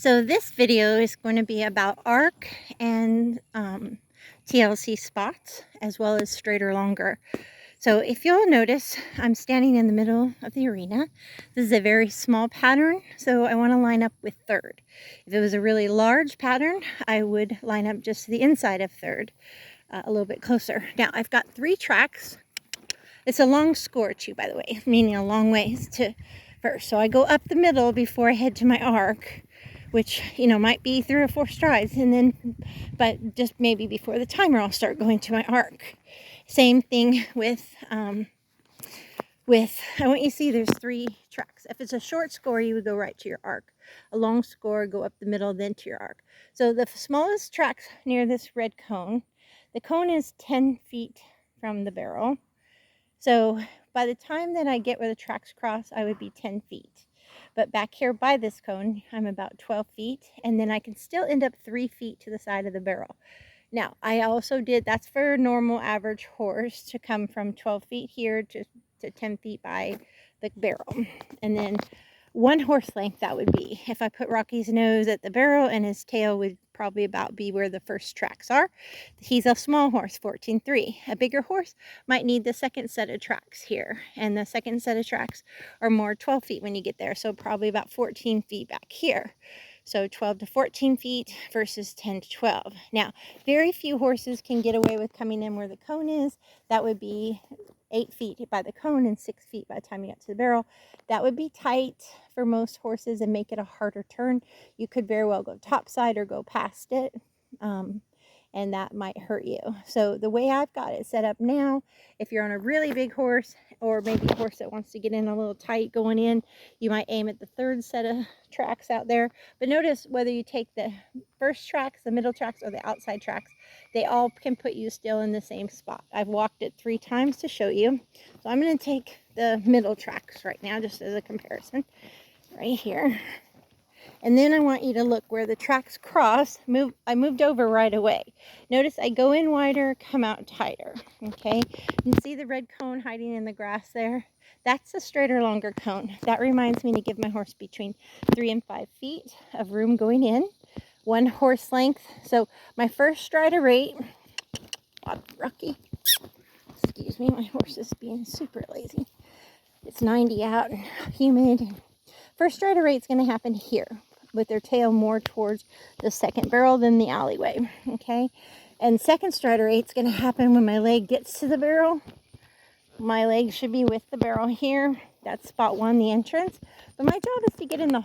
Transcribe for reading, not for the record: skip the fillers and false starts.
So this video is going to be about arc and TLC spots, as well as straighter longer. So if you'll notice, I'm standing in the middle of the arena. This is a very small pattern, so I want to line up with third. If it was a really large pattern, I would line up just to the inside of third, a little bit closer. Now I've got 3 tracks. It's a long score too, by the way, meaning a long ways to first. So I go up the middle before I head to my arc, which, you know, might be 3 or 4 strides, and then, but just maybe before the timer, I'll start going to my arc. Same thing with, I want you to see there's 3 tracks. If it's a short score, you would go right to your arc. A long score, go up the middle, then to your arc. So the smallest tracks near this red cone, the cone is 10 feet from the barrel. So by the time that I get where the tracks cross, I would be 10 feet. But back here by this cone, I'm about 12 feet, and then I can still end up 3 feet to the side of the barrel. Now, I also did, that's for a normal average horse to come from 12 feet here to 10 feet by the barrel. And then 1 horse length, that would be, if I put Rocky's nose at the barrel, and his tail would probably about be where the first tracks are. He's a small horse, 14.3. A bigger horse might need the second set of tracks here, and the second set of tracks are more 12 feet when you get there, so probably about 14 feet back here. So 12 to 14 feet versus 10 to 12. Now, very few horses can get away with coming in where the cone is. That would be 8 feet by the cone and 6 feet by the time you get to the barrel. That would be tight for most horses and make it a harder turn. You could very well go topside or go past it, and that might hurt you. So the way I've got it set up now, if you're on a really big horse, or maybe a horse that wants to get in a little tight going in, you might aim at the 3rd set of tracks out there. But notice whether you take the first tracks, the middle tracks, or the outside tracks, they all can put you still in the same spot. I've walked it 3 times to show you. So I'm going to take the middle tracks right now, just as a comparison, right here. And then I want you to look where the tracks cross. I moved over right away. Notice I go in wider, come out tighter. Okay, you see the red cone hiding in the grass there? That's a straighter, longer cone. That reminds me to give my horse between 3 and 5 feet of room going in. 1 horse length. So my first stride of rate, Rocky, excuse me, my horse is being super lazy. It's 90 out and humid. First stride of rate is going to happen here, with their tail more towards the second barrel than the alleyway, okay? And second strider rate is going to happen when my leg gets to the barrel. My leg should be with the barrel here. That's spot 1, the entrance. But my job is to get in the